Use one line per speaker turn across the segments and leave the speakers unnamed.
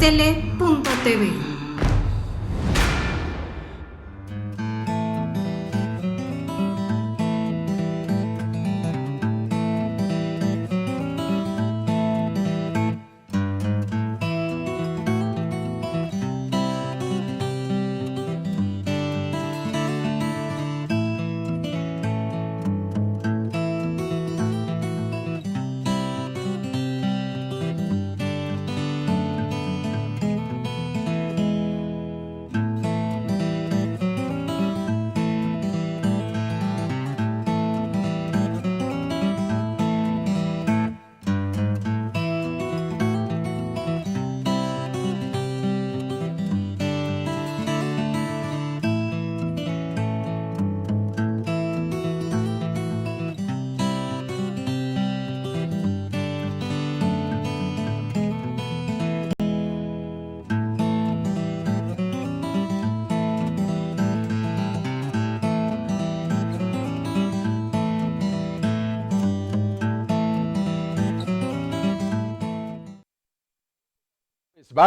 astele.tv.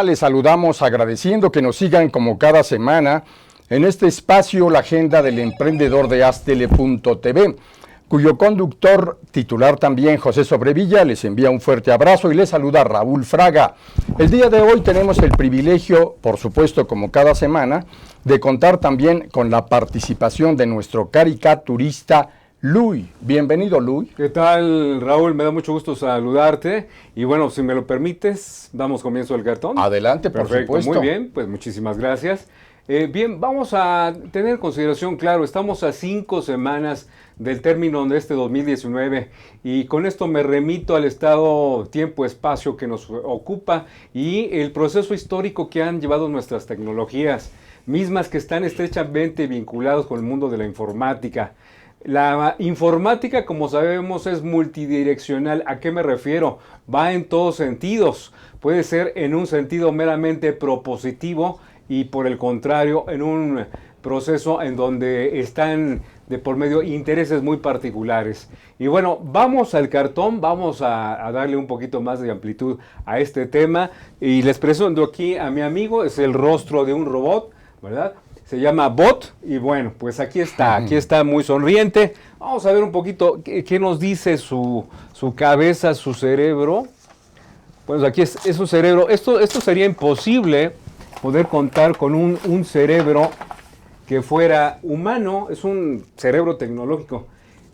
Les saludamos agradeciendo que nos sigan como cada semana en este espacio La Agenda del Emprendedor de astele.tv, cuyo conductor titular también, José Sobrevilla, les envía un fuerte abrazo y les saluda Raúl Fraga. El día de hoy tenemos el privilegio, por supuesto como cada semana, de contar también con la participación de nuestro caricaturista Luis. Bienvenido, Luis.
¿Qué tal, Raúl? Me da mucho gusto saludarte. Y bueno, si me lo permites, damos comienzo al cartón.
Adelante, por supuesto.
Muy bien, pues muchísimas gracias. Bien, vamos a tener en consideración, claro, estamos a 5 semanas del término de este 2019 y con esto me remito al estado tiempo-espacio que nos ocupa y el proceso histórico que han llevado nuestras tecnologías, mismas que están estrechamente vinculados con el mundo de la informática. La informática, como sabemos, es multidireccional. ¿A qué me refiero? Va en todos sentidos. Puede ser en un sentido meramente propositivo y por el contrario, en un proceso en donde están de por medio intereses muy particulares. Y bueno, vamos al cartón, vamos a darle un poquito más de amplitud a este tema. Y les presento aquí a mi amigo, es el rostro de un robot, ¿verdad? Se llama Bot y bueno, pues aquí está muy sonriente. Vamos a ver un poquito qué nos dice su cabeza, su cerebro. Pues aquí es su cerebro. Esto sería imposible poder contar con un cerebro que fuera humano, es un cerebro tecnológico.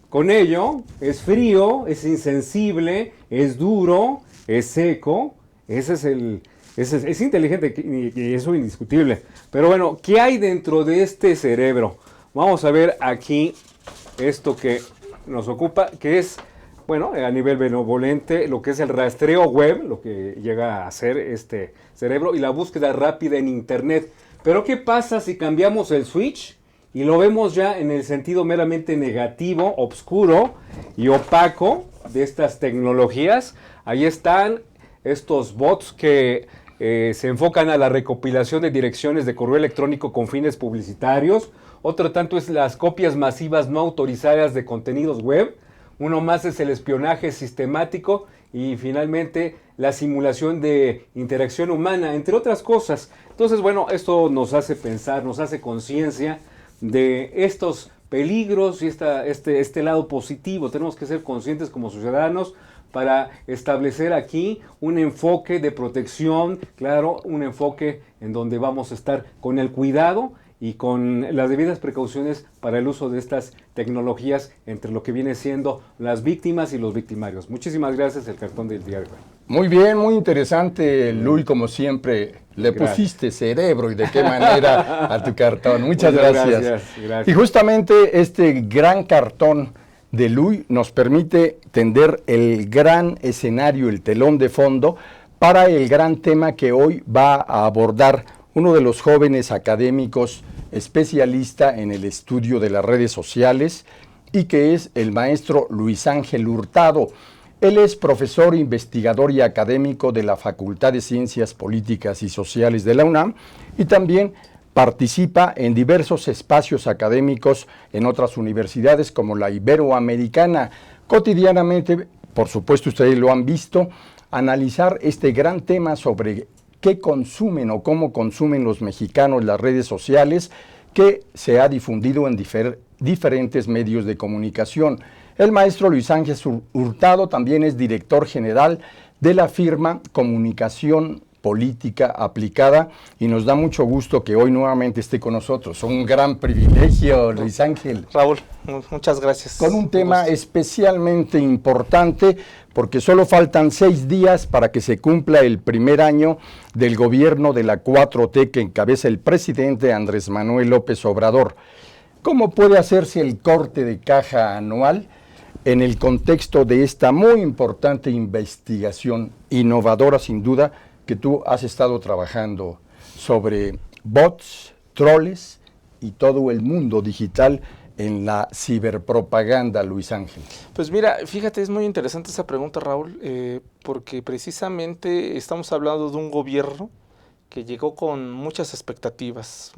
Con ello es frío, es insensible, es duro, es seco, es inteligente y eso es indiscutible. Pero bueno, ¿qué hay dentro de este cerebro? Vamos a ver aquí esto que nos ocupa, que es, bueno, a nivel benevolente, lo que es el rastreo web, lo que llega a hacer este cerebro, y la búsqueda rápida en internet. Pero ¿qué pasa si cambiamos el switch y lo vemos ya en el sentido meramente negativo, oscuro y opaco de estas tecnologías? Ahí están estos bots que se enfocan a la recopilación de direcciones de correo electrónico con fines publicitarios. Otro tanto es las copias masivas no autorizadas de contenidos web. Uno más es el espionaje sistemático y finalmente la simulación de interacción humana, entre otras cosas. Entonces, bueno, esto nos hace pensar, nos hace conciencia de estos peligros y este lado positivo. Tenemos que ser conscientes como ciudadanos para establecer aquí un enfoque de protección, claro, un enfoque en donde vamos a estar con el cuidado y con las debidas precauciones para el uso de estas tecnologías entre lo que viene siendo las víctimas y los victimarios. Muchísimas gracias, el cartón del día de hoy.
Muy bien, muy interesante, Luis, como siempre. Le pusiste cerebro y de qué manera a tu cartón. Muchas gracias. Y justamente este gran cartón de Luis nos permite tender el gran escenario, el telón de fondo, para el gran tema que hoy va a abordar uno de los jóvenes académicos especialista en el estudio de las redes sociales y que es el maestro Luis Ángel Hurtado. Él es profesor, investigador y académico de la Facultad de Ciencias Políticas y Sociales de la UNAM y también participa en diversos espacios académicos en otras universidades como la Iberoamericana. Cotidianamente, por supuesto ustedes lo han visto, analizar este gran tema sobre qué consumen o cómo consumen los mexicanos las redes sociales, que se ha difundido en diferentes medios de comunicación. El maestro Luis Ángel Hurtado también es director general de la firma Comunicación Política Aplicada, y nos da mucho gusto que hoy nuevamente esté con nosotros. Un gran privilegio, Luis Ángel.
Raúl, muchas gracias.
Con un tema especialmente importante, porque solo faltan 6 días para que se cumpla el primer año del gobierno de la 4T que encabeza el presidente Andrés Manuel López Obrador. ¿Cómo puede hacerse el corte de caja anual en el contexto de esta muy importante investigación, innovadora sin duda, que tú has estado trabajando sobre bots, troles y todo el mundo digital en la ciberpropaganda, Luis Ángel?
Pues mira, fíjate, es muy interesante esa pregunta, Raúl, porque precisamente estamos hablando de un gobierno que llegó con muchas expectativas,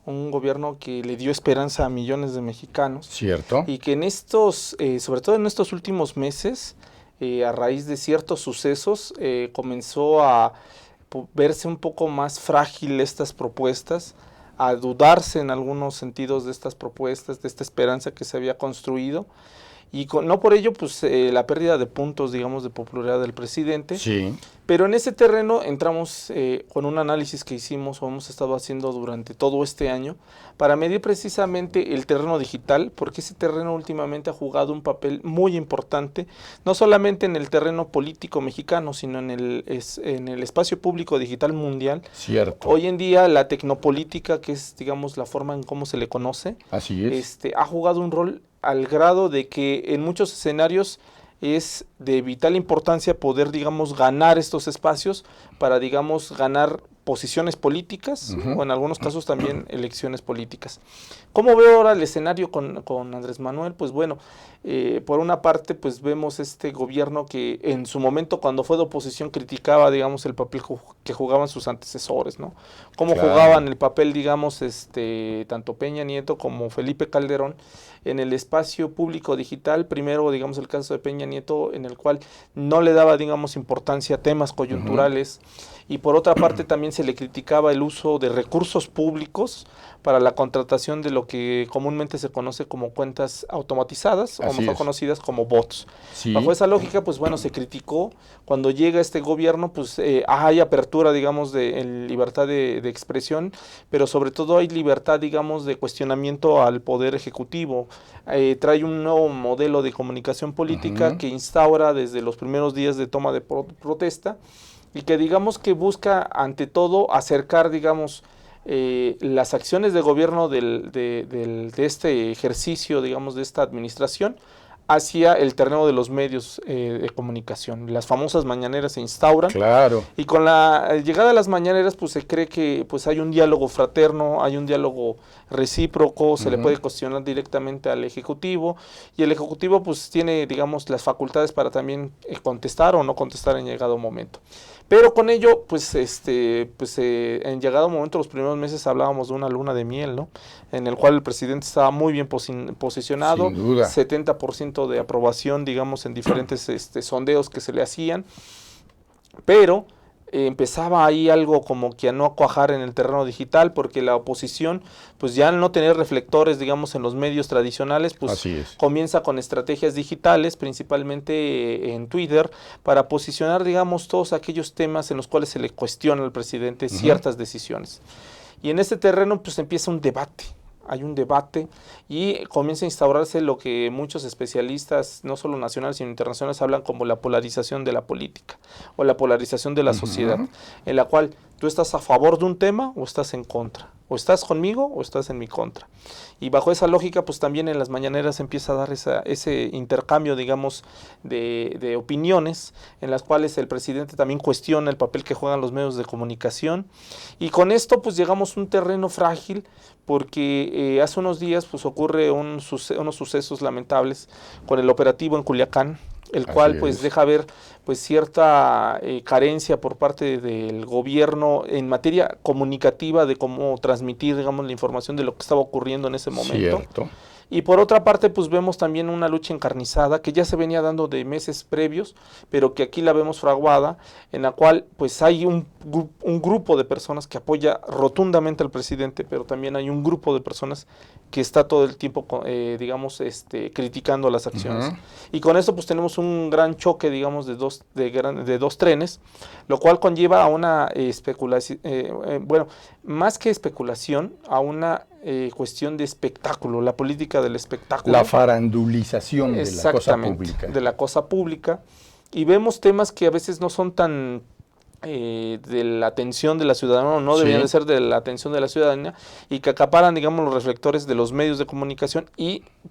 un gobierno que le dio esperanza a millones de mexicanos.
Cierto.
Y que en estos, sobre todo en estos últimos meses, a raíz de ciertos sucesos, comenzó a verse un poco más frágil estas propuestas, a dudarse en algunos sentidos de estas propuestas, de esta esperanza que se había construido, y no por ello pues la pérdida de puntos, digamos, de popularidad del presidente.
Sí.
Pero en ese terreno entramos con un análisis que hicimos o hemos estado haciendo durante todo este año para medir precisamente el terreno digital, porque ese terreno últimamente ha jugado un papel muy importante, no solamente en el terreno político mexicano, sino en el espacio público digital mundial.
Cierto.
Hoy en día la tecnopolítica, que es, digamos, la forma en cómo se le conoce,
así es,
ha jugado un rol al grado de que en muchos escenarios es de vital importancia poder, digamos, ganar estos espacios para, digamos, ganar posiciones políticas o en algunos casos también elecciones políticas. ¿Cómo veo ahora el escenario con Andrés Manuel? Pues bueno, por una parte pues vemos este gobierno que en su momento cuando fue de oposición criticaba, digamos, el papel que jugaban sus antecesores, ¿no? Cómo jugaban el papel, digamos, tanto Peña Nieto como Felipe Calderón en el espacio público digital. Primero, digamos, el caso de Peña Nieto, en el cual no le daba, digamos, importancia a temas coyunturales, y por otra parte también se le criticaba el uso de recursos públicos para la contratación de lo que comúnmente se conoce como cuentas automatizadas, o mejor conocidas como bots. Sí. Bajo esa lógica, pues bueno, se criticó. Cuando llega este gobierno, pues hay apertura, digamos, de libertad de expresión, pero sobre todo hay libertad, digamos, de cuestionamiento al poder ejecutivo. Trae un nuevo modelo de comunicación política que instaura desde los primeros días de toma de protesta, y que digamos que busca ante todo acercar, digamos, las acciones de gobierno de este ejercicio, digamos, de esta administración hacia el terreno de los medios de comunicación. Las famosas mañaneras se instauran.
Claro.
Y con la llegada de las mañaneras, pues se cree que pues hay un diálogo fraterno, hay un diálogo recíproco, se le puede cuestionar directamente al Ejecutivo, y el Ejecutivo pues tiene, digamos, las facultades para también contestar o no contestar en llegado momento. Pero con ello, pues, en llegado momento, los primeros meses hablábamos de una luna de miel, ¿no? En el cual el presidente estaba muy bien posicionado,
sin duda.
70% de aprobación, digamos, en diferentes sondeos que se le hacían, pero empezaba ahí algo como que a no cuajar en el terreno digital, porque la oposición, pues ya al no tener reflectores, digamos, en los medios tradicionales, pues comienza con estrategias digitales, principalmente en Twitter, para posicionar, digamos, todos aquellos temas en los cuales se le cuestiona al presidente ciertas decisiones. Y en este terreno, pues empieza un debate. Hay un debate y comienza a instaurarse lo que muchos especialistas, no solo nacionales sino internacionales, hablan como la polarización de la política o la polarización de la sociedad, en la cual tú estás a favor de un tema o estás en contra, o estás conmigo o estás en mi contra. Y bajo esa lógica, pues también en las mañaneras empieza a dar ese intercambio, digamos, de opiniones, en las cuales el presidente también cuestiona el papel que juegan los medios de comunicación. Y con esto, pues llegamos a un terreno frágil, porque hace unos días, pues ocurre unos sucesos lamentables con el operativo en Culiacán, el cual pues deja ver pues cierta carencia por parte del gobierno en materia comunicativa de cómo transmitir, digamos, la información de lo que estaba ocurriendo en ese momento.
Cierto.
Y por otra parte, pues vemos también una lucha encarnizada que ya se venía dando de meses previos, pero que aquí la vemos fraguada, en la cual pues hay un grupo de personas que apoya rotundamente al presidente, pero también hay un grupo de personas que está todo el tiempo, digamos, criticando las acciones. Uh-huh. Y con esto pues tenemos un gran choque, digamos, de dos trenes, lo cual conlleva a una especulación, bueno, más que especulación, a una cuestión de espectáculo, la política del espectáculo.
La farandulización de la cosa pública.
De la cosa pública. Y vemos temas que a veces no son tan de la atención de la ciudadanía, no deberían de ser de la atención de la ciudadanía, y que acaparan, digamos, los reflectores de los medios de comunicación,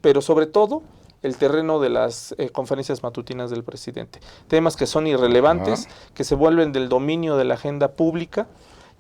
pero sobre todo el terreno de las conferencias matutinas del presidente. Temas que son irrelevantes, que se vuelven del dominio de la agenda pública,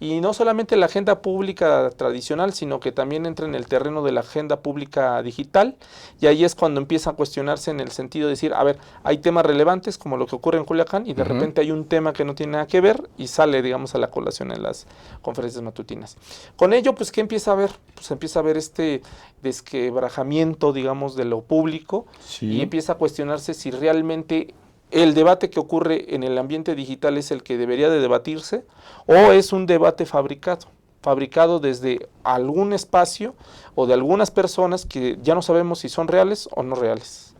y no solamente la agenda pública tradicional, sino que también entra en el terreno de la agenda pública digital, y ahí es cuando empieza a cuestionarse en el sentido de decir, a ver, hay temas relevantes como lo que ocurre en Culiacán, y de repente hay un tema que no tiene nada que ver, y sale, digamos, a la colación en las conferencias matutinas. Con ello, pues, ¿qué empieza a haber? Pues empieza a haber este desquebrajamiento, digamos, de lo público, y empieza a cuestionarse si realmente el debate que ocurre en el ambiente digital es el que debería de debatirse, o es un debate fabricado desde algún espacio o de algunas personas que ya no sabemos si son reales o no reales.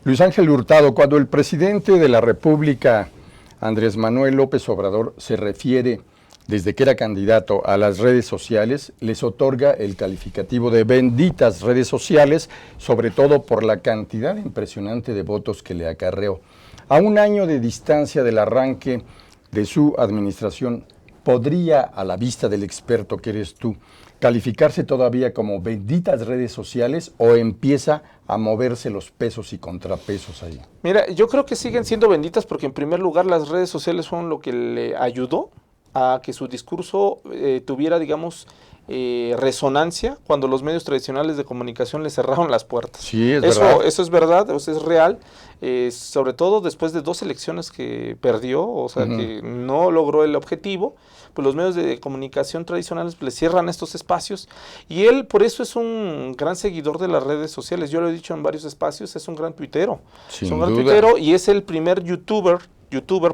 Luis Ángel Hurtado, cuando el presidente de la República, Andrés Manuel López Obrador, se refiere desde que era candidato a las redes sociales, les otorga el calificativo de benditas redes sociales, sobre todo por la cantidad impresionante de votos que le acarreó. A un año de distancia del arranque de su administración, ¿podría, a la vista del experto que eres tú, calificarse todavía como benditas redes sociales o empieza a moverse los pesos y contrapesos ahí?
Mira, yo creo que siguen siendo benditas porque en primer lugar las redes sociales fueron lo que le ayudó a que su discurso tuviera, digamos, resonancia cuando los medios tradicionales de comunicación le cerraron las puertas.
Sí, es verdad.
Eso es verdad, eso es real, sobre todo después de 2 elecciones que perdió, o sea, que no logró el objetivo, pues los medios de comunicación tradicionales le cierran estos espacios, y él por eso es un gran seguidor de las redes sociales. Yo lo he dicho en varios espacios, es un gran tuitero.
Sin duda.
Y es el primer youtuber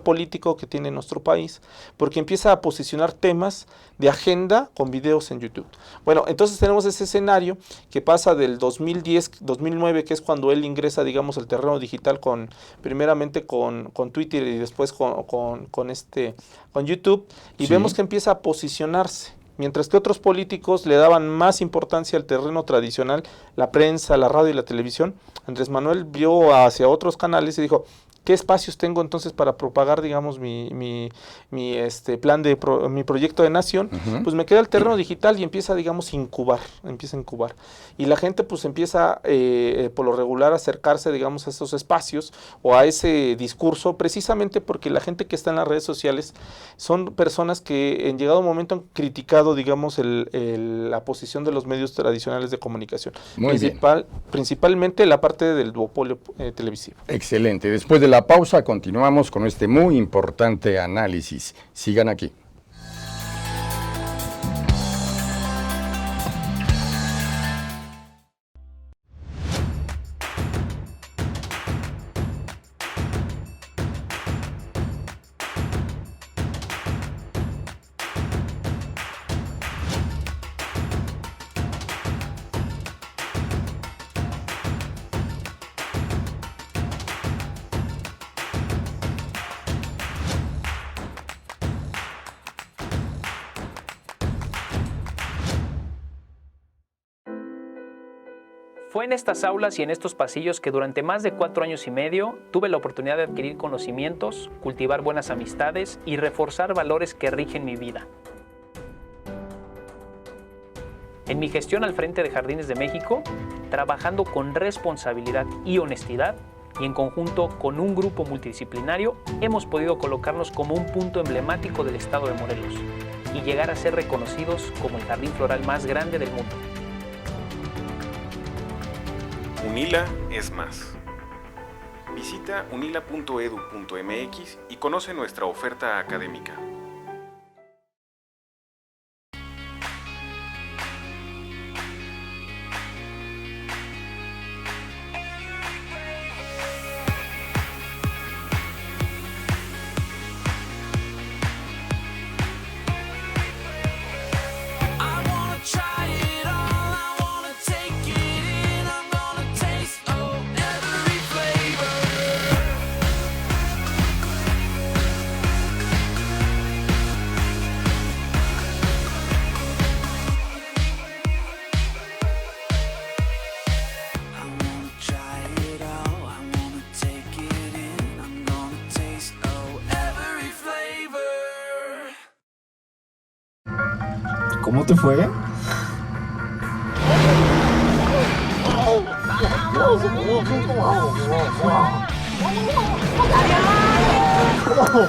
político que tiene nuestro país, porque empieza a posicionar temas de agenda con videos en YouTube. Bueno, entonces tenemos ese escenario que pasa del 2009, que es cuando él ingresa, digamos, al terreno digital primeramente con Twitter y después con YouTube, y vemos que empieza a posicionarse. Mientras que otros políticos le daban más importancia al terreno tradicional, la prensa, la radio y la televisión, Andrés Manuel vio hacia otros canales y dijo, ¿qué espacios tengo entonces para propagar, digamos, mi proyecto de nación? Pues me queda el terreno digital y empieza, digamos, a incubar. Y la gente pues empieza por lo regular a acercarse, digamos, a estos espacios o a ese discurso, precisamente porque la gente que está en las redes sociales son personas que en llegado momento han criticado, digamos, la posición de los medios tradicionales de comunicación. Principalmente la parte del duopolio televisivo.
Excelente. Después de la pausa continuamos con este muy importante análisis. Sigan aquí.
Fue en estas aulas y en estos pasillos que durante más de 4 años y medio tuve la oportunidad de adquirir conocimientos, cultivar buenas amistades y reforzar valores que rigen mi vida. En mi gestión al frente de Jardines de México, trabajando con responsabilidad y honestidad, y en conjunto con un grupo multidisciplinario, hemos podido colocarnos como un punto emblemático del estado de Morelos y llegar a ser reconocidos como el jardín floral más grande del mundo.
UNILA es más. Visita unila.edu.mx y conoce nuestra oferta académica.
¿Cómo te fue?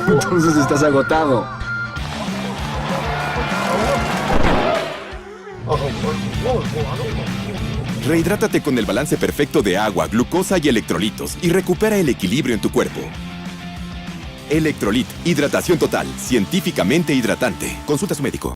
Entonces estás agotado.
Rehidrátate con el balance perfecto de agua, glucosa y electrolitos y recupera el equilibrio en tu cuerpo. Electrolit, hidratación total, científicamente hidratante. Consulta a su médico.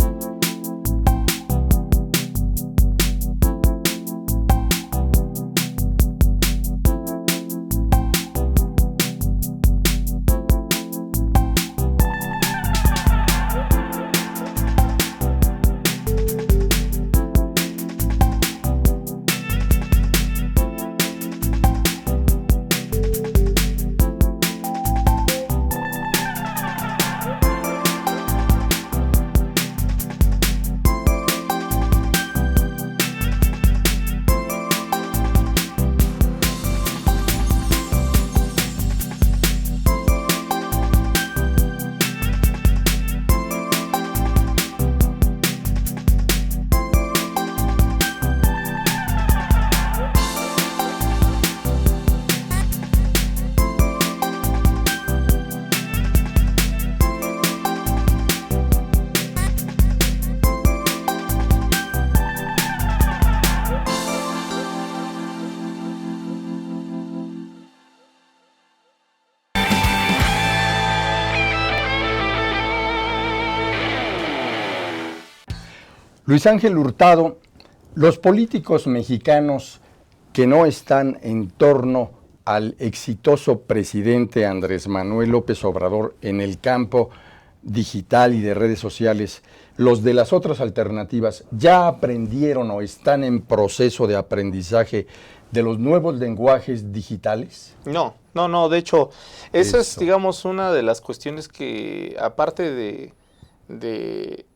Luis Ángel Hurtado, los políticos mexicanos que no están en torno al exitoso presidente Andrés Manuel López Obrador en el campo digital y de redes sociales, los de las otras alternativas, ¿ya aprendieron o están en proceso de aprendizaje de los nuevos lenguajes digitales?
No, de hecho, esa es, digamos, una de las cuestiones que, aparte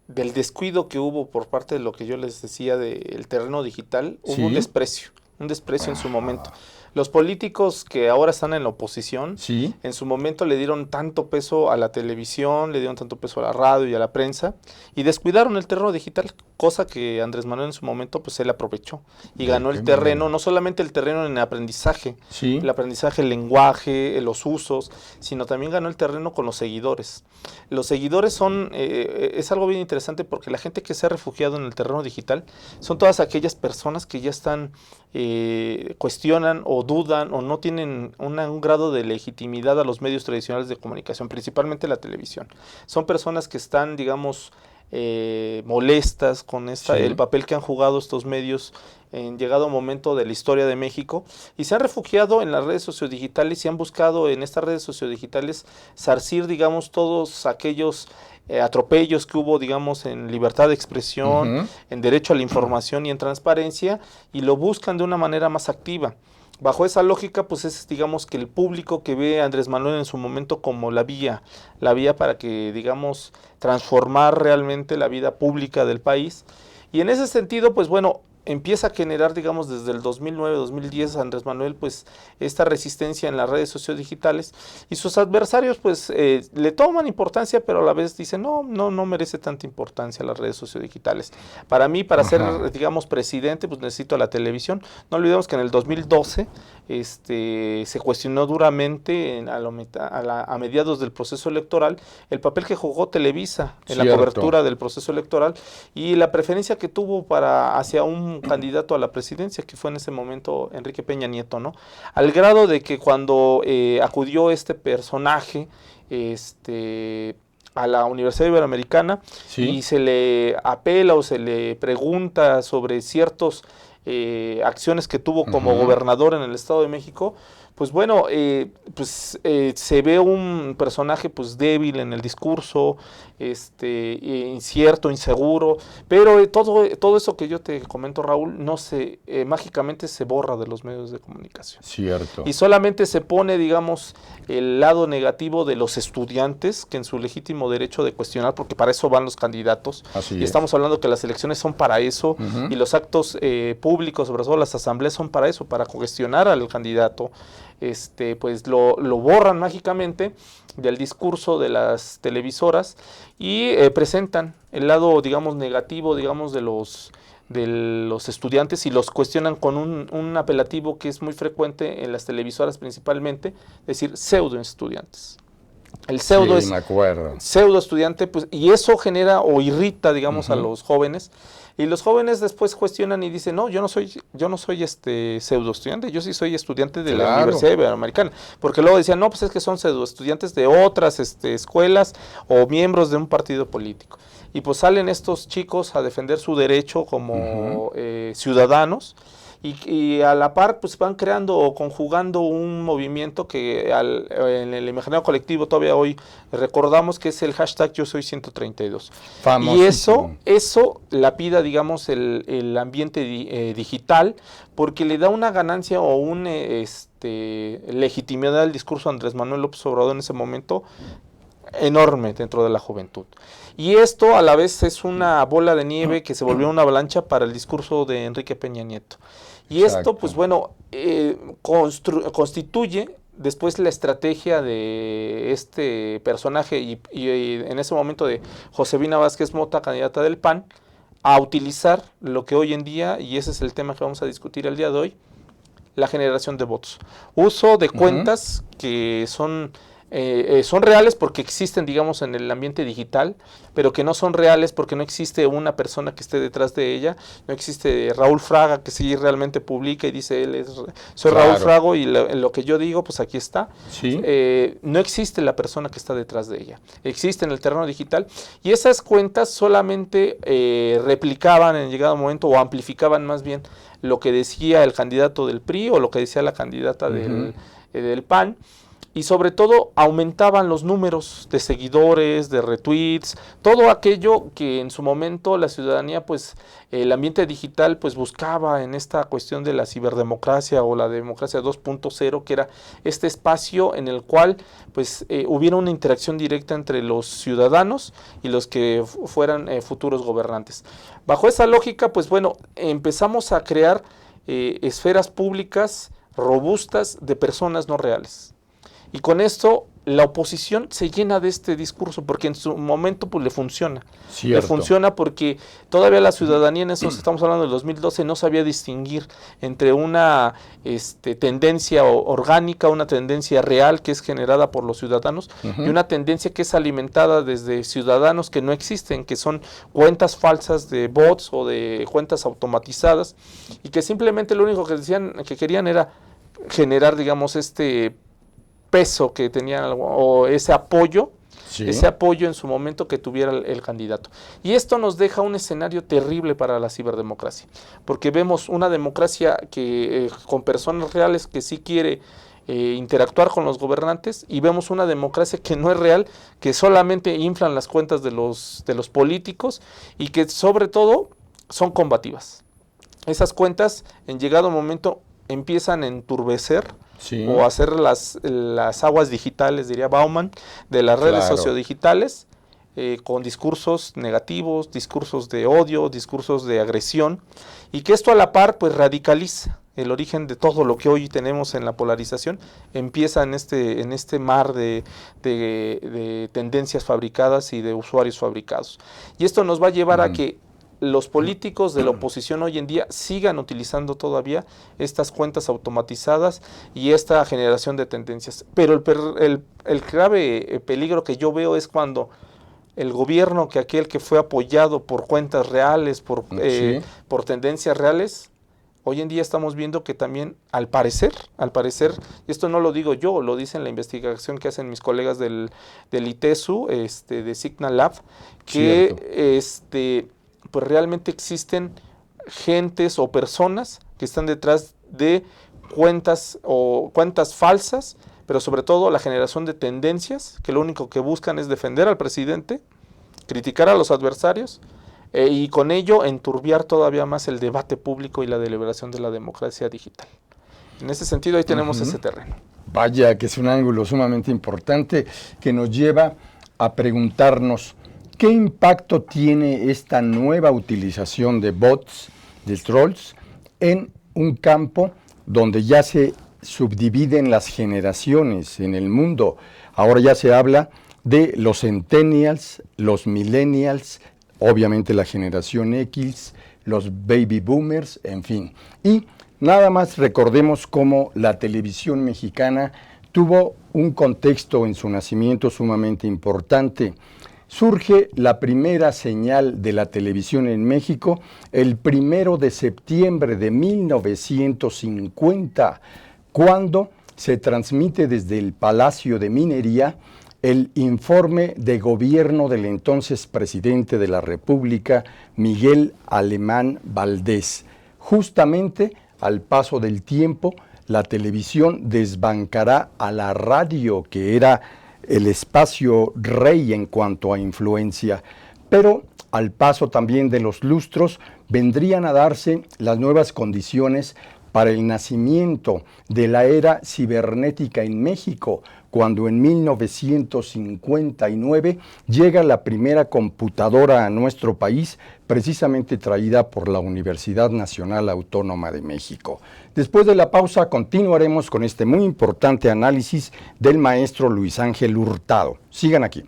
del descuido que hubo por parte de lo que yo les decía del terreno digital,
¿Sí?
hubo un desprecio en su momento. Los políticos que ahora están en la oposición,
¿Sí?
en su momento le dieron tanto peso a la televisión, le dieron tanto peso a la radio y a la prensa, y descuidaron el terreno digital, cosa que Andrés Manuel en su momento, pues él aprovechó y ganó el terreno, no solamente el terreno en el aprendizaje,
¿Sí?
el aprendizaje, el lenguaje, los usos, sino también ganó el terreno con los seguidores. Los seguidores son, es algo bien interesante porque la gente que se ha refugiado en el terreno digital son todas aquellas personas que ya están, cuestionan o dudan o no tienen un grado de legitimidad a los medios tradicionales de comunicación, principalmente la televisión. Son personas que están, digamos, molestas con el papel que han jugado estos medios en llegado momento de la historia de México, y se han refugiado en las redes sociodigitales y han buscado en estas redes sociodigitales zarcir, digamos, todos aquellos atropellos que hubo, digamos, en libertad de expresión, en derecho a la información y en transparencia, y lo buscan de una manera más activa. Bajo esa lógica, pues es, digamos, que el público que ve a Andrés Manuel en su momento como la vía para que, digamos, transformar realmente la vida pública del país. Y en ese sentido, pues bueno, empieza a generar, digamos, desde el 2009-2010 Andrés Manuel, pues, esta resistencia en las redes sociodigitales, y sus adversarios, pues, le toman importancia, pero a la vez dicen, no merece tanta importancia las redes sociodigitales. Para mí, para ser, digamos, presidente, pues necesito la televisión. No olvidemos que en el 2012 se cuestionó duramente a mediados del proceso electoral el papel que jugó Televisa en la cobertura del proceso electoral y la preferencia que tuvo hacia un candidato a la presidencia, que fue en ese momento Enrique Peña Nieto, ¿no? Al grado de que cuando acudió este personaje a la Universidad Iberoamericana, y se le apela o se le pregunta sobre ciertos acciones que tuvo como gobernador en el Estado de México, pues bueno, se ve un personaje pues débil en el discurso, incierto, inseguro, pero todo eso que yo te comento, Raúl, mágicamente se borra de los medios de comunicación.
Cierto. Y
solamente se pone, digamos, el lado negativo de los estudiantes, que en su legítimo derecho de cuestionar, porque para eso van los candidatos, y estamos hablando que las elecciones son para eso, y los actos públicos públicos, sobre todo las asambleas, son para eso, para cuestionar al candidato, pues lo borran mágicamente del discurso de las televisoras y presentan el lado, digamos, negativo, digamos, de los estudiantes y los cuestionan con un apelativo que es muy frecuente en las televisoras principalmente, es decir, pseudo estudiantes. El pseudo
sí, me acuerdo.
Pseudo estudiante, pues, y eso genera o irrita, digamos, a los jóvenes, y los jóvenes después cuestionan y dicen, no, yo no soy pseudo estudiante, yo sí soy estudiante de la Universidad Iberoamericana, porque luego decían, no, pues es que son pseudo estudiantes de otras escuelas o miembros de un partido político. Y pues salen estos chicos a defender su derecho como ciudadanos, y a la par pues van creando o conjugando un movimiento que en el imaginario colectivo todavía hoy recordamos, que es el hashtag Yo Soy 132. Y eso lapida, digamos, el ambiente digital, porque le da una ganancia o una legitimidad al discurso de Andrés Manuel López Obrador en ese momento enorme dentro de la juventud. Y esto a la vez es una bola de nieve que se volvió una avalancha para el discurso de Enrique Peña Nieto. Y esto, pues bueno, constituye después la estrategia de este personaje y en ese momento de Josefina Vázquez Mota, candidata del PAN, a utilizar lo que hoy en día, y ese es el tema que vamos a discutir el día de hoy, la generación de votos. Uso de cuentas que son reales porque existen, digamos, en el ambiente digital, pero que no son reales porque no existe una persona que esté detrás de ella. No existe Raúl Fraga, que sí realmente publica y dice, soy Raúl Fraga y lo que yo digo, pues aquí está. ¿Sí? No existe la persona que está detrás de ella. Existe en el terreno digital, y esas cuentas solamente replicaban en llegado momento, o amplificaban más bien, lo que decía el candidato del PRI o lo que decía la candidata del PAN. Y sobre todo aumentaban los números de seguidores, de retweets, todo aquello que en su momento la ciudadanía, pues el ambiente digital pues buscaba en esta cuestión de la ciberdemocracia o la democracia 2.0, que era este espacio en el cual pues hubiera una interacción directa entre los ciudadanos y los que fueran futuros gobernantes. Bajo esa lógica, pues bueno, empezamos a crear esferas públicas robustas de personas no reales. Y con esto la oposición se llena de este discurso, porque en su momento pues le funciona. Cierto. Le funciona porque todavía la ciudadanía, en eso estamos hablando del 2012, no sabía distinguir entre una tendencia orgánica, una tendencia real que es generada por los ciudadanos, y una tendencia que es alimentada desde ciudadanos que no existen, que son cuentas falsas de bots o de cuentas automatizadas, y que simplemente lo único que querían era generar, digamos, peso que tenían, o ese apoyo en su momento que tuviera el candidato. Y esto nos deja un escenario terrible para la ciberdemocracia, porque vemos una democracia que con personas reales que sí quiere interactuar con los gobernantes, y vemos una democracia que no es real, que solamente inflan las cuentas de los políticos, y que sobre todo son combativas. Esas cuentas en llegado momento empiezan a enturbecer o a hacer las aguas digitales, diría Bauman, de las redes sociodigitales, con discursos negativos, discursos de odio, discursos de agresión, y que esto a la par pues radicaliza el origen de todo lo que hoy tenemos en la polarización. Empieza en este mar de tendencias fabricadas y de usuarios fabricados. Y esto nos va a llevar a que los políticos de la oposición hoy en día sigan utilizando todavía estas cuentas automatizadas y esta generación de tendencias. Pero el grave peligro que yo veo es cuando el gobierno, aquel que fue apoyado por cuentas reales, por tendencias reales, hoy en día estamos viendo que también, al parecer, y esto no lo digo yo, lo dice en la investigación que hacen mis colegas del ITESU, de Signal Lab, que pues realmente existen gentes o personas que están detrás de cuentas falsas, pero sobre todo la generación de tendencias, que lo único que buscan es defender al presidente, criticar a los adversarios, y con ello enturbiar todavía más el debate público y la deliberación de la democracia digital. En ese sentido, ahí tenemos ese terreno.
Vaya, que es un ángulo sumamente importante que nos lleva a preguntarnos ¿qué impacto tiene esta nueva utilización de bots, de trolls, en un campo donde ya se subdividen las generaciones en el mundo. Ahora ya se habla de los centennials, los millennials, obviamente la generación X, los baby boomers, en fin. Y nada más recordemos cómo la televisión mexicana tuvo un contexto en su nacimiento sumamente importante. Surge la primera señal de la televisión en México el 1 de septiembre de 1950, cuando se transmite desde el Palacio de Minería el informe de gobierno del entonces presidente de la República, Miguel Alemán Valdés. Justamente al paso del tiempo, la televisión desbancará a la radio, que era el espacio rey en cuanto a influencia, pero al paso también de los lustros vendrían a darse las nuevas condiciones para el nacimiento de la era cibernética en México, cuando en 1959 llega la primera computadora a nuestro país, precisamente traída por la Universidad Nacional Autónoma de México. Después de la pausa continuaremos con este muy importante análisis del maestro Luis Ángel Hurtado. Sigan aquí.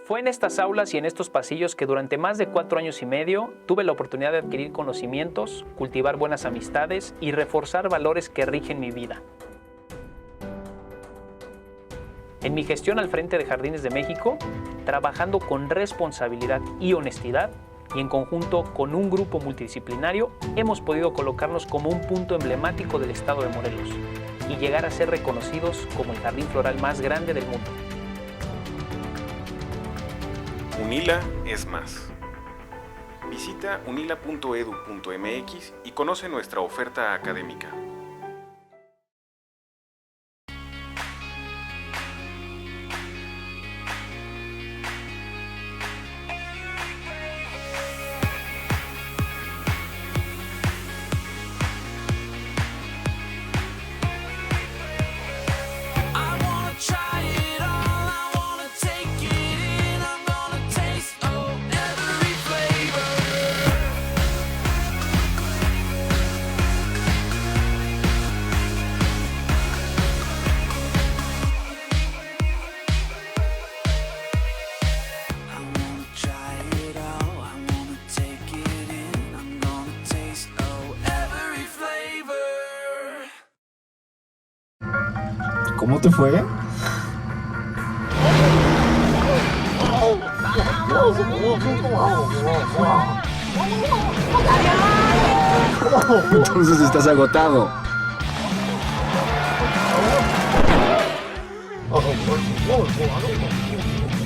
Fue en estas aulas y en estos pasillos que durante más de 4 años y medio tuve la oportunidad de adquirir conocimientos, cultivar buenas amistades y reforzar valores que rigen mi vida. En mi gestión al frente de Jardines de México, trabajando con responsabilidad y honestidad, y en conjunto con un grupo multidisciplinario, hemos podido colocarnos como un punto emblemático del estado de Morelos y llegar a ser reconocidos como el jardín floral más grande del mundo.
UNILA es más. Visita unila.edu.mx y conoce nuestra oferta académica.
¿Cómo te fue? Entonces estás agotado.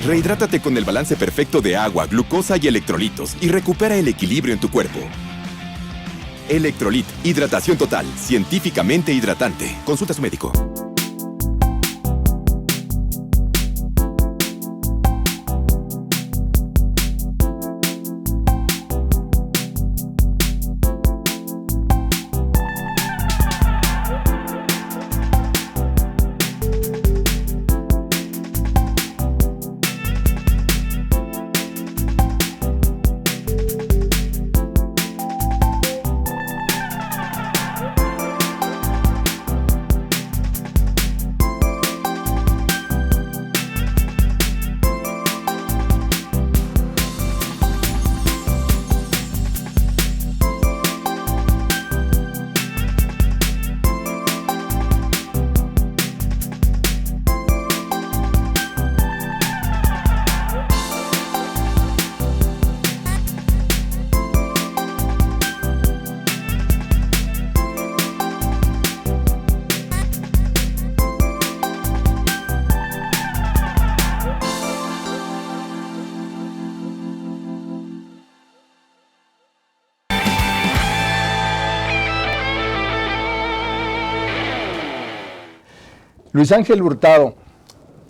Rehidrátate con el balance perfecto de agua, glucosa y electrolitos y recupera el equilibrio en tu cuerpo. Electrolit, hidratación total, científicamente hidratante. Consulta a su médico.
Luis Ángel Hurtado,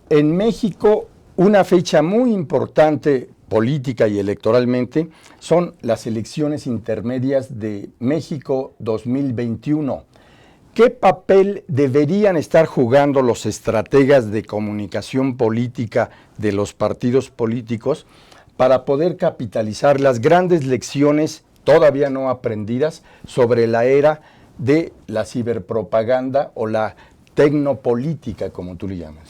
en México una fecha muy importante política y electoralmente son las elecciones intermedias de México 2021. ¿Qué papel deberían estar jugando los estrategas de comunicación política de los partidos políticos para poder capitalizar las grandes lecciones todavía no aprendidas sobre la era de la ciberpropaganda o la tecnopolítica, como tú le llamas?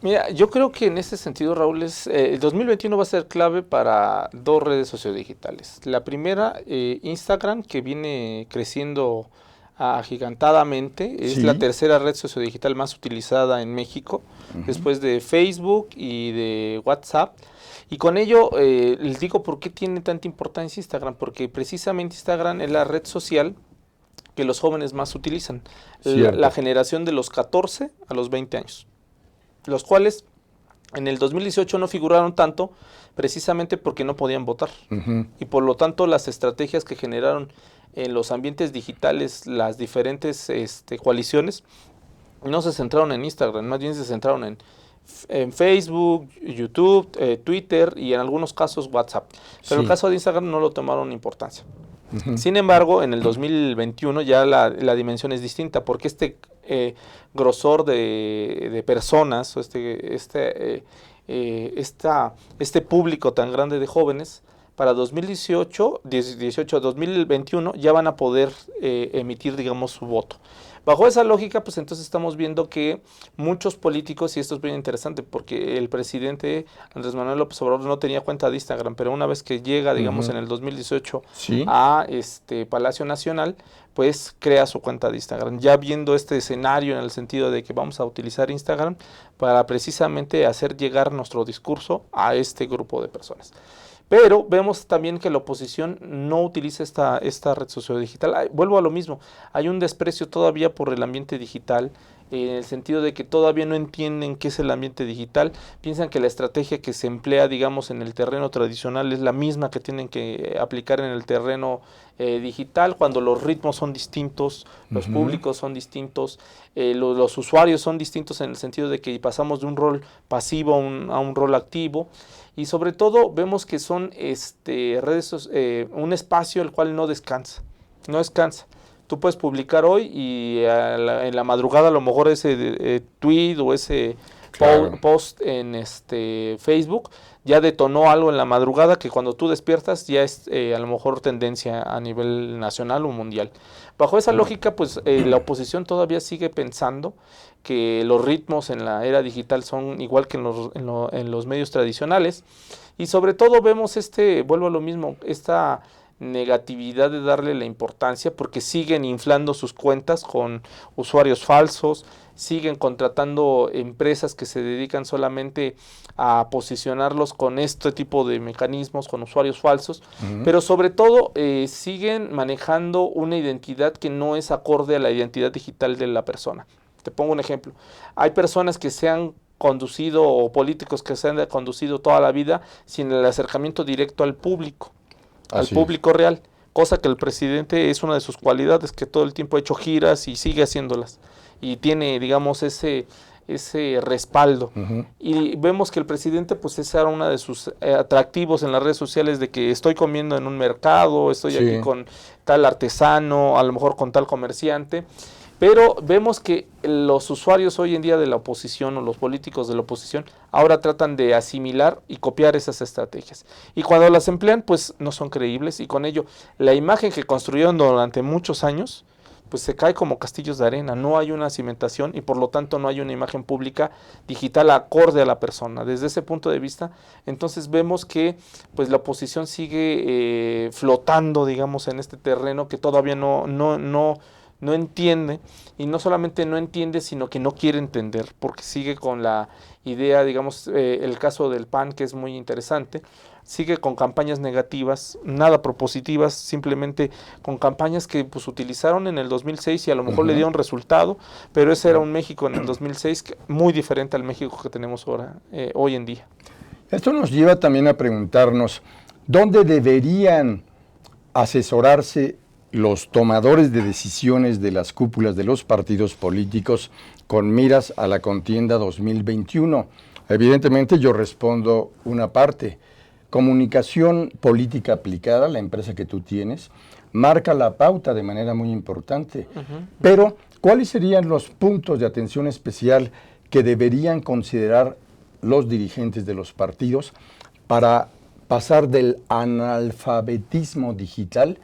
Mira, yo creo que en ese sentido, Raúl, el 2021 va a ser clave para dos redes sociodigitales. La primera, Instagram, que viene creciendo agigantadamente, es la tercera red sociodigital más utilizada en México, después de Facebook y de WhatsApp. Y con ello, les digo por qué tiene tanta importancia Instagram, porque precisamente Instagram es la red social que los jóvenes más utilizan, la generación de los 14 a los 20 años, los cuales en el 2018 no figuraron tanto, precisamente porque no podían votar. Y por lo tanto, las estrategias que generaron en los ambientes digitales, las diferentes coaliciones, no se centraron en Instagram, más bien se centraron en Facebook, YouTube, Twitter y en algunos casos WhatsApp. Pero en el caso de Instagram no lo tomaron importancia. Sin embargo, en el 2021 ya la dimensión es distinta, porque grosor de personas, o este público tan grande de jóvenes, para 2018 a 2021 ya van a poder emitir, digamos, su voto. Bajo esa lógica, pues entonces estamos viendo que muchos políticos, y esto es bien interesante, porque el presidente Andrés Manuel López Obrador no tenía cuenta de Instagram, pero una vez que llega, digamos, en el 2018 a Palacio Nacional, pues crea su cuenta de Instagram, ya viendo este escenario en el sentido de que vamos a utilizar Instagram para precisamente hacer llegar nuestro discurso a este grupo de personas. Pero vemos también que la oposición no utiliza esta red sociodigital. Vuelvo a lo mismo, hay un desprecio todavía por el ambiente digital, en el sentido de que todavía no entienden qué es el ambiente digital, piensan que la estrategia que se emplea, digamos, en el terreno tradicional es la misma que tienen que aplicar en el terreno digital, cuando los ritmos son distintos, los públicos son distintos, los usuarios son distintos en el sentido de que pasamos de un rol pasivo a un rol activo. Y sobre todo vemos que son un espacio el cual no descansa. Tú puedes publicar hoy y en la madrugada a lo mejor ese tweet o ese post en Facebook ya detonó algo en la madrugada que cuando tú despiertas ya es a lo mejor tendencia a nivel nacional o mundial. Bajo esa lógica, pues la oposición todavía sigue pensando que los ritmos en la era digital son igual que en los medios tradicionales, y sobre todo vemos vuelvo a lo mismo, esta negatividad de darle la importancia, porque siguen inflando sus cuentas con usuarios falsos, siguen contratando empresas que se dedican solamente a posicionarlos con este tipo de mecanismos, con usuarios falsos, pero sobre todo siguen manejando una identidad que no es acorde a la identidad digital de la persona. Te pongo un ejemplo. Hay personas que se han conducido, o políticos que se han conducido toda la vida sin el acercamiento directo al público, público real, cosa que el presidente es una de sus cualidades, que todo el tiempo ha hecho giras y sigue haciéndolas, y tiene, digamos, ese respaldo. Y vemos que el presidente, pues ese era uno de sus atractivos en las redes sociales, de que estoy comiendo en un mercado, estoy aquí con tal artesano, a lo mejor con tal comerciante. Pero vemos que los usuarios hoy en día de la oposición, o los políticos de la oposición, ahora tratan de asimilar y copiar esas estrategias. Y cuando las emplean, pues no son creíbles, y con ello la imagen que construyeron durante muchos años, pues se cae como castillos de arena. No hay una cimentación y por lo tanto no hay una imagen pública digital acorde a la persona. Desde ese punto de vista, entonces vemos que pues la oposición sigue flotando, digamos, en este terreno que todavía no entiende, y no solamente no entiende, sino que no quiere entender, porque sigue con la idea, digamos, el caso del PAN, que es muy interesante, sigue con campañas negativas, nada propositivas, simplemente con campañas que pues utilizaron en el 2006 y a lo mejor le dieron resultado, pero ese era un México en el 2006 muy diferente al México que tenemos ahora, hoy en día.
Esto nos lleva también a preguntarnos, ¿dónde deberían asesorarse los tomadores de decisiones de las cúpulas de los partidos políticos con miras a la contienda 2021? Evidentemente yo respondo una parte. Comunicación política aplicada, la empresa que tú tienes, marca la pauta de manera muy importante. Pero, ¿cuáles serían los puntos de atención especial que deberían considerar los dirigentes de los partidos para pasar del analfabetismo digital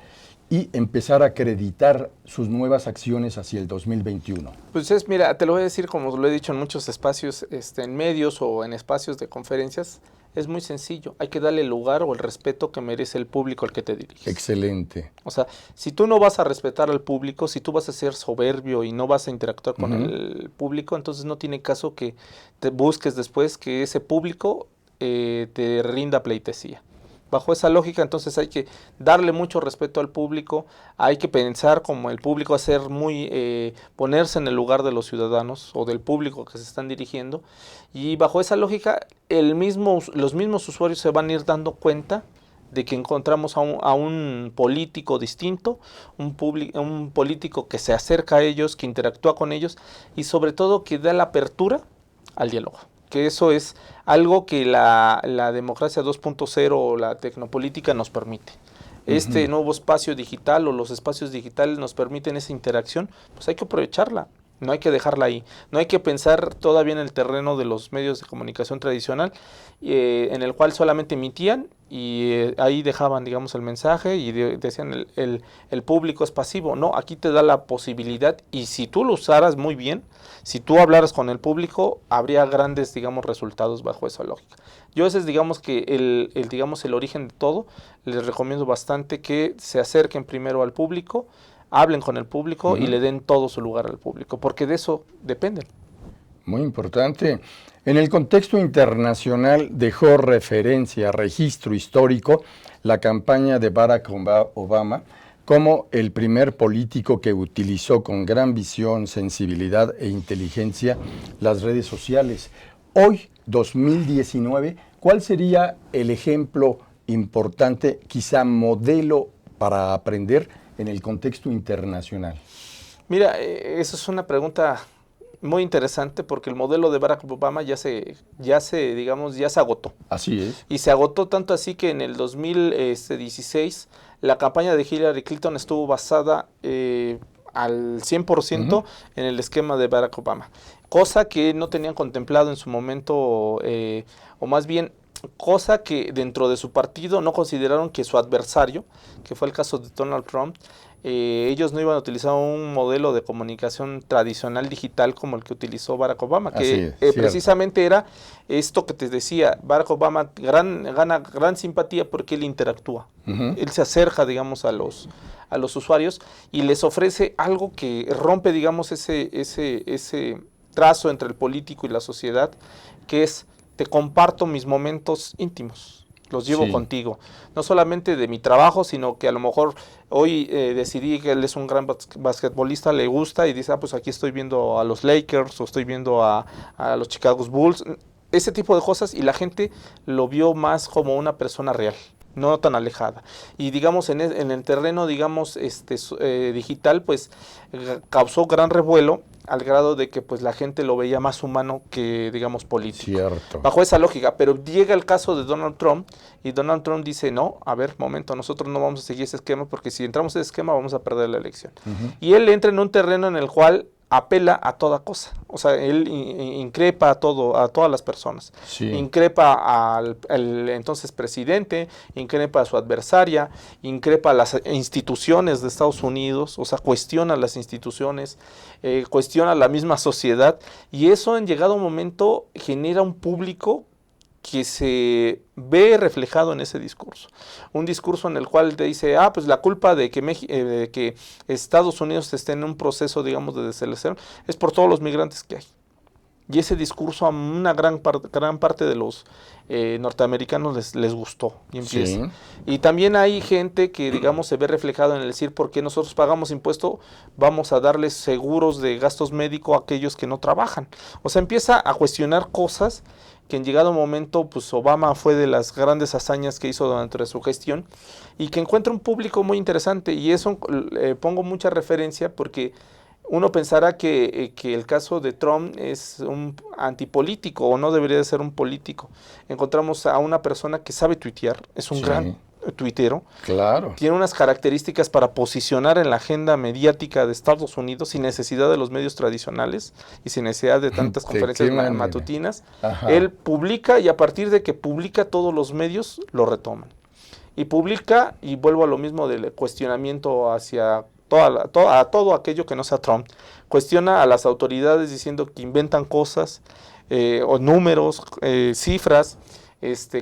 y empezar a acreditar sus nuevas acciones hacia el 2021?
Pues mira, te lo voy a decir como lo he dicho en muchos espacios, en medios o en espacios de conferencias, es muy sencillo, hay que darle el lugar o el respeto que merece el público al que te diriges.
Excelente.
O sea, si tú no vas a respetar al público, si tú vas a ser soberbio y no vas a interactuar con el público, entonces no tiene caso que te busques después que ese público te rinda pleitesía. Bajo esa lógica, entonces hay que darle mucho respeto al público, hay que pensar como el público, hacer muy, ponerse en el lugar de los ciudadanos o del público que se están dirigiendo, y bajo esa lógica, los mismos usuarios se van a ir dando cuenta de que encontramos a un político distinto, un político que se acerca a ellos, que interactúa con ellos, y sobre todo que da la apertura al diálogo. Que eso es algo que la democracia 2.0 o la tecnopolítica nos permite. Este nuevo espacio digital o los espacios digitales nos permiten esa interacción, pues hay que aprovecharla, no hay que dejarla ahí. No hay que pensar todavía en el terreno de los medios de comunicación tradicional, en el cual solamente emitían y ahí dejaban, digamos, el mensaje y decían el público es pasivo. No, aquí te da la posibilidad, y si tú lo usaras muy bien, si tú hablaras con el público, habría grandes, digamos, resultados bajo esa lógica. Yo ese es, digamos, que el origen de todo. Les recomiendo bastante que se acerquen primero al público, hablen con el público y le den todo su lugar al público, porque de eso dependen.
Muy importante. En el contexto internacional dejó referencia, registro histórico, la campaña de Barack Obama como el primer político que utilizó con gran visión, sensibilidad e inteligencia las redes sociales. Hoy, 2019, ¿cuál sería el ejemplo importante, quizá modelo para aprender en el contexto internacional?
Mira, esa es una pregunta muy interesante, porque el modelo de Barack Obama ya se agotó.
Así es.
Y se agotó tanto así que en el 2016 la campaña de Hillary Clinton estuvo basada al 100% en el esquema de Barack Obama, cosa que no tenían contemplado en su momento, o más bien cosa que dentro de su partido no consideraron que su adversario, que fue el caso de Donald Trump, ellos no iban a utilizar un modelo de comunicación tradicional digital como el que utilizó Barack Obama, que precisamente era esto que te decía. Barack Obama gana gran simpatía porque él interactúa, él se acerca, digamos, a los usuarios y les ofrece algo que rompe, digamos, ese trazo entre el político y la sociedad, que es: te comparto mis momentos íntimos, los llevo contigo, no solamente de mi trabajo, sino que a lo mejor hoy decidí que él es un gran basquetbolista, le gusta y dice, pues aquí estoy viendo a los Lakers o estoy viendo a los Chicago Bulls, ese tipo de cosas, y la gente lo vio más como una persona real, no tan alejada. Y digamos, en el terreno, digamos, digital, pues causó gran revuelo, al grado de que pues la gente lo veía más humano que, digamos, político.
Cierto.
Bajo esa lógica, pero llega el caso de Donald Trump, y Donald Trump dice, no, a ver, momento, nosotros no vamos a seguir ese esquema, porque si entramos en ese esquema vamos a perder la elección. Y él entra en un terreno en el cual apela a toda cosa, o sea, él increpa a todas las personas, increpa al entonces presidente, increpa a su adversaria, increpa a las instituciones de Estados Unidos, o sea, cuestiona las instituciones, cuestiona la misma sociedad, y eso en llegado momento genera un público que se ve reflejado en ese discurso. Un discurso en el cual te dice, pues la culpa de que Estados Unidos esté en un proceso, digamos, de desaceleración es por todos los migrantes que hay. Y ese discurso a una gran parte de los norteamericanos les gustó. Y empieza. Y también hay gente que, digamos, se ve reflejado en el decir, ¿por qué nosotros pagamos impuesto? Vamos a darles seguros de gastos médicos a aquellos que no trabajan. O sea, empieza a cuestionar cosas que en llegado momento, pues Obama fue de las grandes hazañas que hizo durante su gestión y que encuentra un público muy interesante. Y eso pongo mucha referencia porque uno pensará que el caso de Trump es un antipolítico o no debería de ser un político. Encontramos a una persona que sabe tuitear, es un gran tuitero.
Claro.
Tiene unas características para posicionar en la agenda mediática de Estados Unidos sin necesidad de los medios tradicionales y sin necesidad de tantas conferencias matutinas. Ajá. Él publica y a partir de que publica todos los medios lo retoman. Y publica, y vuelvo a lo mismo del cuestionamiento hacia a todo aquello que no sea Trump, cuestiona a las autoridades diciendo que inventan cosas, o números, cifras,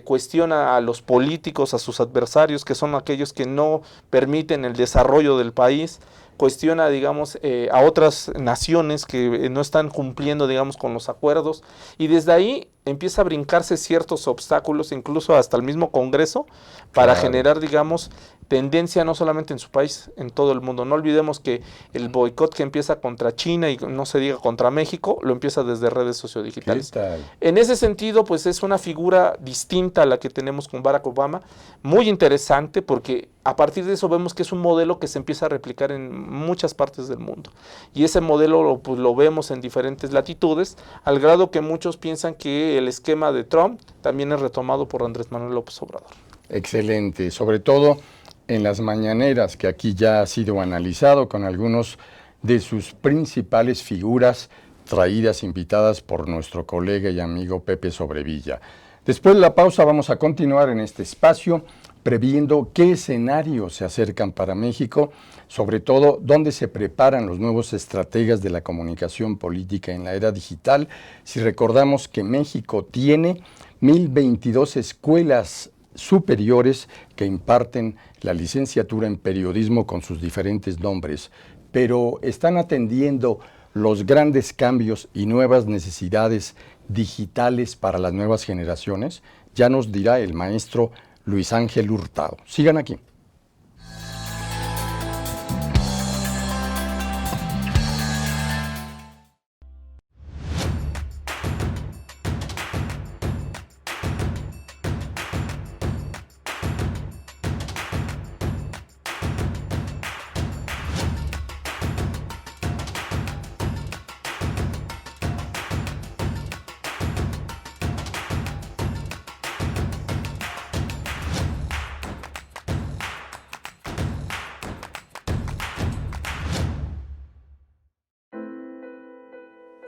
cuestiona a los políticos, a sus adversarios, que son aquellos que no permiten el desarrollo del país, cuestiona, digamos, a otras naciones que no están cumpliendo, digamos, con los acuerdos, y desde ahí empieza a brincarse ciertos obstáculos, incluso hasta el mismo Congreso, para generar, digamos, tendencia no solamente en su país, en todo el mundo. No olvidemos que el boicot que empieza contra China y no se diga contra México, lo empieza desde redes sociodigitales. En ese sentido, pues es una figura distinta a la que tenemos con Barack Obama, muy interesante porque a partir de eso vemos que es un modelo que se empieza a replicar en muchas partes del mundo. Y ese modelo lo vemos en diferentes latitudes, al grado que muchos piensan que el esquema de Trump también es retomado por Andrés Manuel López Obrador.
Excelente, sobre todo en las mañaneras, que aquí ya ha sido analizado con algunos de sus principales figuras traídas, invitadas por nuestro colega y amigo Pepe Sobrevilla. Después de la pausa vamos a continuar en este espacio previendo qué escenarios se acercan para México, sobre todo dónde se preparan los nuevos estrategas de la comunicación política en la era digital. Si recordamos que México tiene 1,022 escuelas superiores que imparten la licenciatura en periodismo con sus diferentes nombres, pero están atendiendo los grandes cambios y nuevas necesidades digitales para las nuevas generaciones. Ya nos dirá el maestro Luis Ángel Hurtado. Sigan aquí.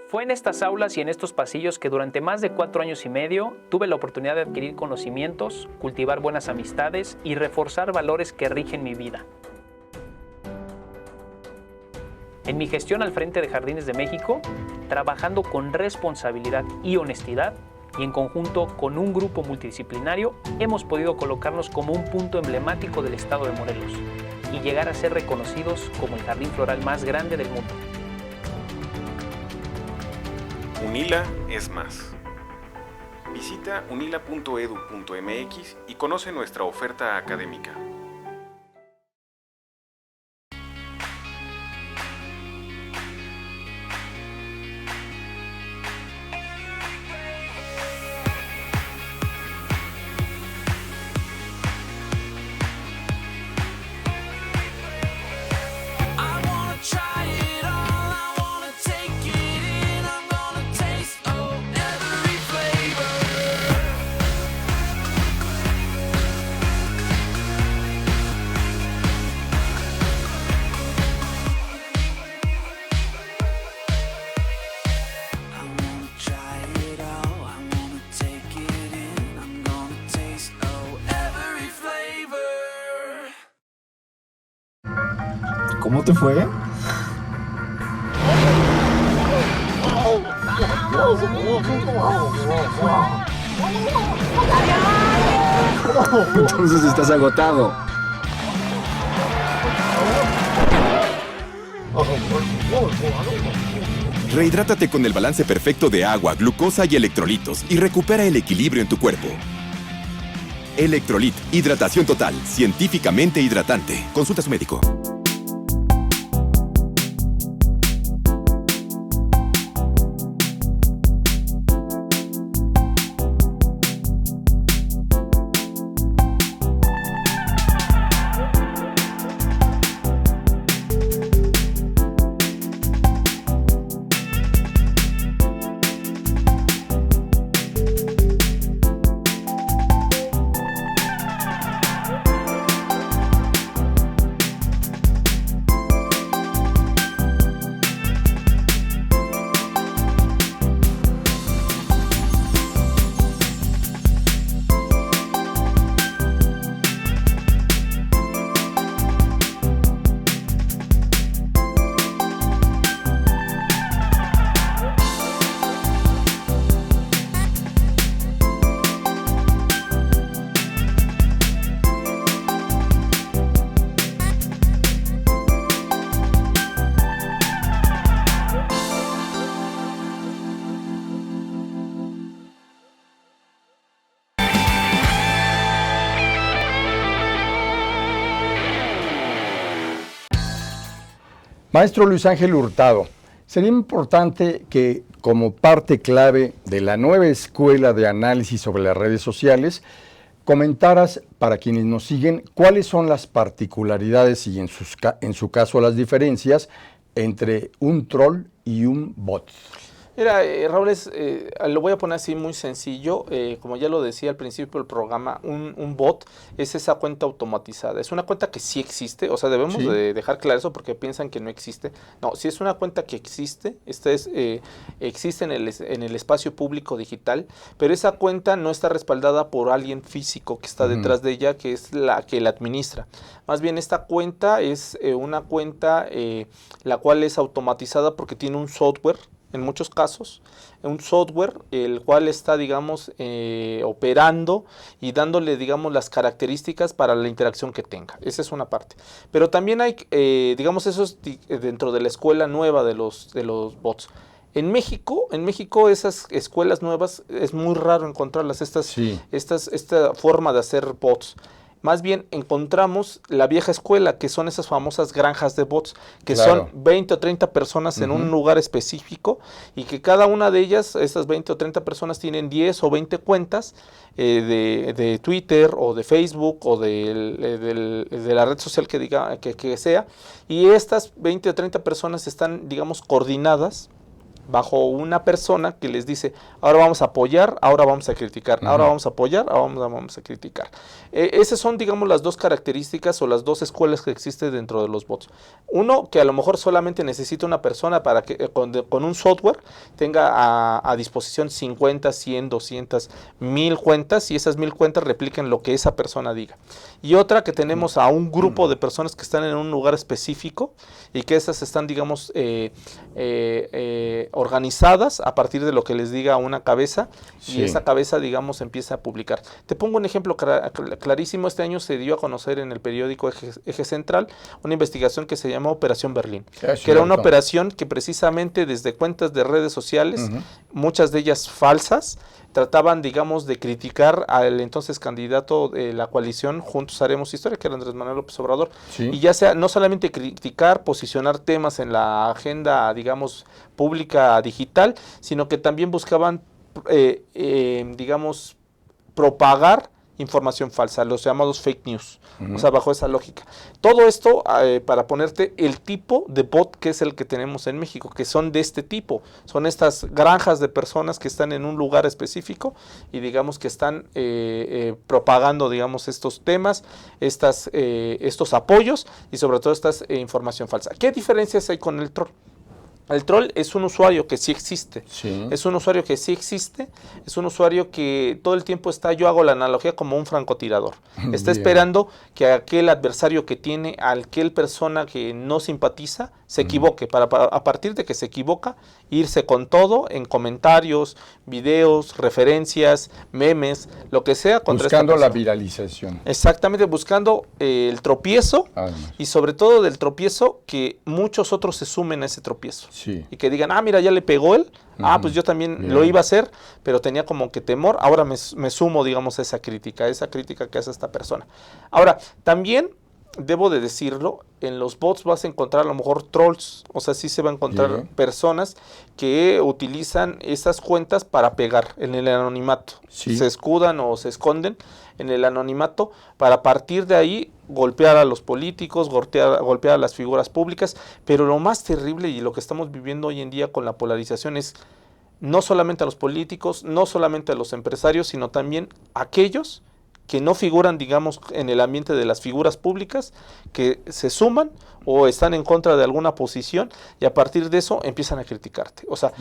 Fue en estas aulas y en estos pasillos que durante más de 4 años y medio tuve la oportunidad de adquirir conocimientos, cultivar buenas amistades y reforzar valores que rigen mi vida. En mi gestión al frente de Jardines de México, trabajando con responsabilidad y honestidad, y en conjunto con un grupo multidisciplinario, hemos podido colocarnos como un punto emblemático del estado de Morelos y llegar a ser reconocidos como el jardín floral más grande del mundo.
UNILA es más. Visita unila.edu.mx y conoce nuestra oferta académica.
¿Cómo te fue? Entonces estás agotado.
Rehidrátate con el balance perfecto de agua, glucosa y electrolitos y recupera el equilibrio en tu cuerpo. Electrolit, hidratación total, científicamente hidratante. Consulta a su médico.
Maestro Luis Ángel Hurtado, sería importante que como parte clave de la nueva escuela de análisis sobre las redes sociales, comentaras para quienes nos siguen cuáles son las particularidades y en su caso las diferencias entre un troll y un bot.
Mira, Raúl, lo voy a poner así muy sencillo, como ya lo decía al principio del programa, un bot es esa cuenta automatizada, es una cuenta que sí existe, o sea, debemos de dejar claro eso porque piensan que no existe. No, sí es una cuenta que existe, existe en el espacio público digital, pero esa cuenta no está respaldada por alguien físico que está detrás de ella, que es la que la administra. Más bien esta cuenta es una cuenta la cual es automatizada porque tiene un software, en muchos casos, un software el cual está, digamos, operando y dándole, digamos, las características para la interacción que tenga. Esa es una parte. Pero también hay, digamos, eso es dentro de la escuela nueva de los bots. En México esas escuelas nuevas es muy raro encontrarlas, esta forma de hacer bots. Más bien encontramos la vieja escuela, que son esas famosas granjas de bots, que son 20 o 30 personas en un lugar específico y que cada una de ellas, esas 20 o 30 personas, tienen 10 o 20 cuentas de Twitter o de Facebook o de la red social que sea, y estas 20 o 30 personas están, digamos, coordinadas bajo una persona que les dice, ahora vamos a apoyar, ahora vamos a criticar, ahora vamos a apoyar, ahora vamos a criticar. Esas son, digamos, las dos características o las dos escuelas que existen dentro de los bots. Uno, que a lo mejor solamente necesita una persona para que con un software tenga a disposición 50, 100, 200, 1000 cuentas y esas 1000 cuentas repliquen lo que esa persona diga. Y otra, que tenemos a un grupo de personas que están en un lugar específico y que esas están, digamos, organizadas a partir de lo que les diga una cabeza y esa cabeza, digamos, empieza a publicar. Te pongo un ejemplo clarísimo. Este año se dio a conocer en el periódico Eje Central una investigación que se llamó Operación Berlín, que era una operación que precisamente desde cuentas de redes sociales, muchas de ellas falsas, trataban, digamos, de criticar al entonces candidato de la coalición Juntos Haremos Historia, que era Andrés Manuel López Obrador. Y ya sea, no solamente criticar, posicionar temas en la agenda, digamos, pública digital, sino que también buscaban, digamos, propagar información falsa, los llamados fake news, o sea, bajo esa lógica. Todo esto para ponerte el tipo de bot que es el que tenemos en México, que son de este tipo, son estas granjas de personas que están en un lugar específico y digamos que están propagando, digamos, estos temas, estos apoyos y sobre todo esta información falsa. ¿Qué diferencias hay con el troll? El troll es un usuario que sí existe, es un usuario que sí existe, es un usuario que todo el tiempo está, yo hago la analogía como un francotirador, está esperando que aquel adversario que tiene, aquel persona que no simpatiza, se equivoque, para a partir de que se equivoca, irse con todo en comentarios, videos, referencias, memes, lo que sea.
Buscando la viralización.
Exactamente, buscando el tropiezo y sobre todo del tropiezo que muchos otros se sumen a ese tropiezo. Y que digan, mira, ya le pegó él, pues yo también lo iba a hacer, pero tenía como que temor, ahora me sumo, digamos, a esa crítica que hace esta persona. Ahora, también debo de decirlo, en los bots vas a encontrar a lo mejor trolls, o sea, sí se va a encontrar personas que utilizan esas cuentas para pegar en el anonimato. Se escudan o se esconden en el anonimato para a partir de ahí golpear a los políticos, golpear a las figuras públicas, pero lo más terrible y lo que estamos viviendo hoy en día con la polarización es no solamente a los políticos, no solamente a los empresarios, sino también a aquellos que no figuran, digamos, en el ambiente de las figuras públicas, que se suman o están en contra de alguna posición y a partir de eso empiezan a criticarte. O sea,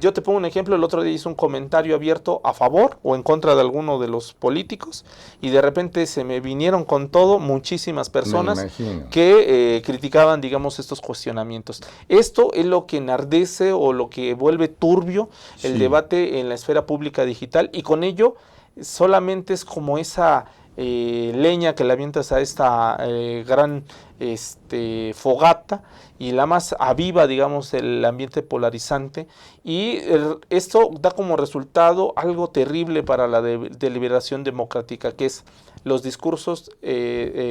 yo te pongo un ejemplo, el otro día hice un comentario abierto a favor o en contra de alguno de los políticos y de repente se me vinieron con todo muchísimas personas que criticaban, digamos, estos cuestionamientos. Esto es lo que enardece o lo que vuelve turbio el debate en la esfera pública digital y con ello solamente es como esa leña que le avientas a esta gran fogata y la más aviva, digamos, el ambiente polarizante y esto da como resultado algo terrible para la deliberación democrática, que es los discursos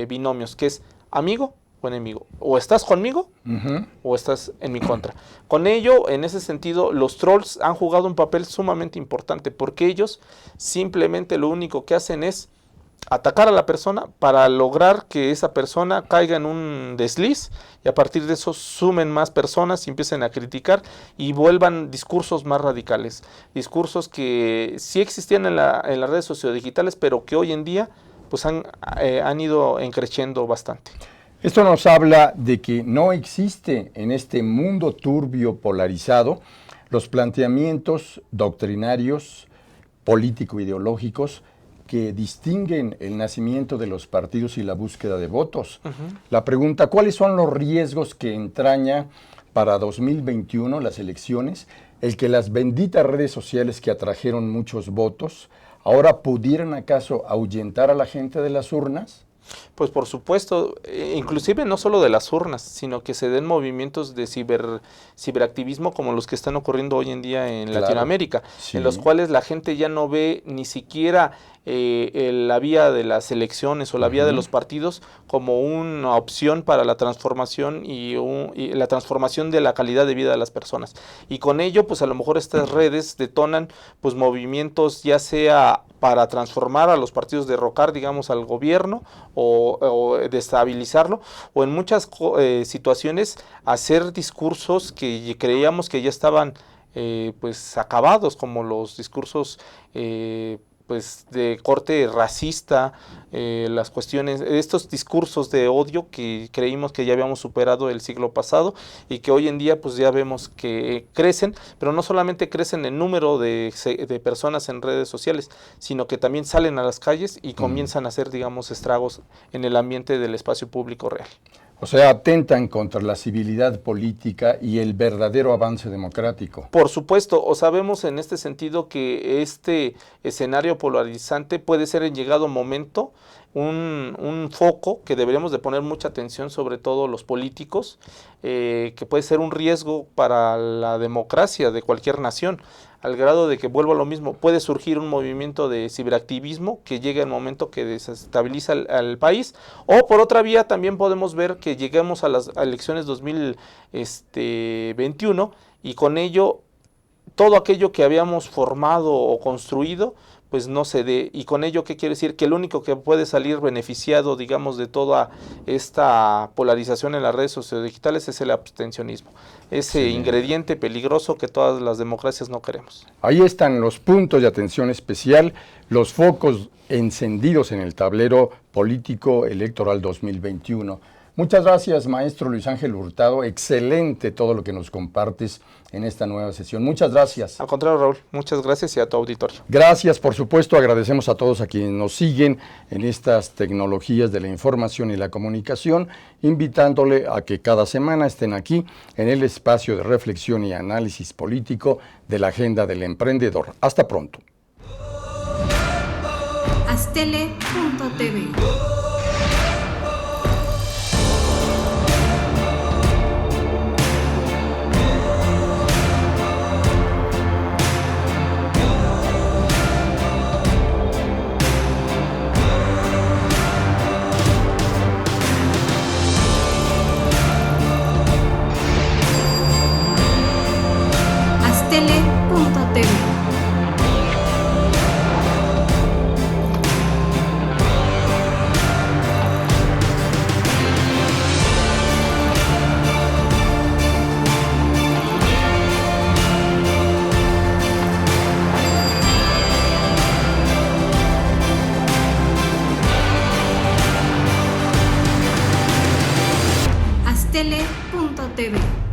binomios, que es amigo o enemigo. O estás conmigo o estás en mi contra. Con ello, en ese sentido, los trolls han jugado un papel sumamente importante porque ellos simplemente lo único que hacen es atacar a la persona para lograr que esa persona caiga en un desliz y a partir de eso sumen más personas y empiecen a criticar y vuelvan discursos más radicales, discursos que sí existían en las redes sociodigitales, pero que hoy en día pues han ido creciendo bastante.
Esto nos habla de que no existe en este mundo turbio polarizado los planteamientos doctrinarios, político-ideológicos que distinguen el nacimiento de los partidos y la búsqueda de votos. La pregunta, ¿cuáles son los riesgos que entraña para 2021 las elecciones? El que las benditas redes sociales que atrajeron muchos votos ahora pudieran acaso ahuyentar a la gente de las urnas.
Pues por supuesto, inclusive no solo de las urnas, sino que se den movimientos de ciberactivismo como los que están ocurriendo hoy en día en Latinoamérica, en los cuales la gente ya no ve ni siquiera la vía de las elecciones o la vía de los partidos como una opción para la transformación y la transformación de la calidad de vida de las personas. Y con ello, pues a lo mejor estas redes detonan pues movimientos ya sea para transformar a los partidos, derrocar, digamos, al gobierno o destabilizarlo, o en muchas situaciones hacer discursos que creíamos que ya estaban pues acabados, como los discursos pues de corte racista, las cuestiones, estos discursos de odio que creímos que ya habíamos superado el siglo pasado y que hoy en día pues ya vemos que crecen, pero no solamente crecen en número de personas en redes sociales, sino que también salen a las calles y comienzan a hacer, digamos, estragos en el ambiente del espacio público real.
O sea, atentan contra la civilidad política y el verdadero avance democrático.
Por supuesto, o sabemos en este sentido que este escenario polarizante puede ser en llegado momento un foco que deberíamos de poner mucha atención, sobre todo los políticos, que puede ser un riesgo para la democracia de cualquier nación, al grado de que, vuelvo a lo mismo, puede surgir un movimiento de ciberactivismo que llegue al momento que desestabiliza al país, o por otra vía también podemos ver que lleguemos a las elecciones 2021 y con ello todo aquello que habíamos formado o construido pues no se dé, y con ello, ¿qué quiere decir? Que el único que puede salir beneficiado, digamos, de toda esta polarización en las redes sociodigitales es el abstencionismo, ese ingrediente peligroso que todas las democracias no queremos.
Ahí están los puntos de atención especial, los focos encendidos en el tablero político electoral 2021. Muchas gracias, maestro Luis Ángel Hurtado. Excelente todo lo que nos compartes en esta nueva sesión. Muchas gracias.
Al contrario, Raúl, muchas gracias y a tu auditorio.
Gracias, por supuesto. Agradecemos a todos a quienes nos siguen en estas tecnologías de la información y la comunicación, invitándole a que cada semana estén aquí en el espacio de reflexión y análisis político de la Agenda del Emprendedor. Hasta pronto.
Astele.tv Astele.tv Astele.tv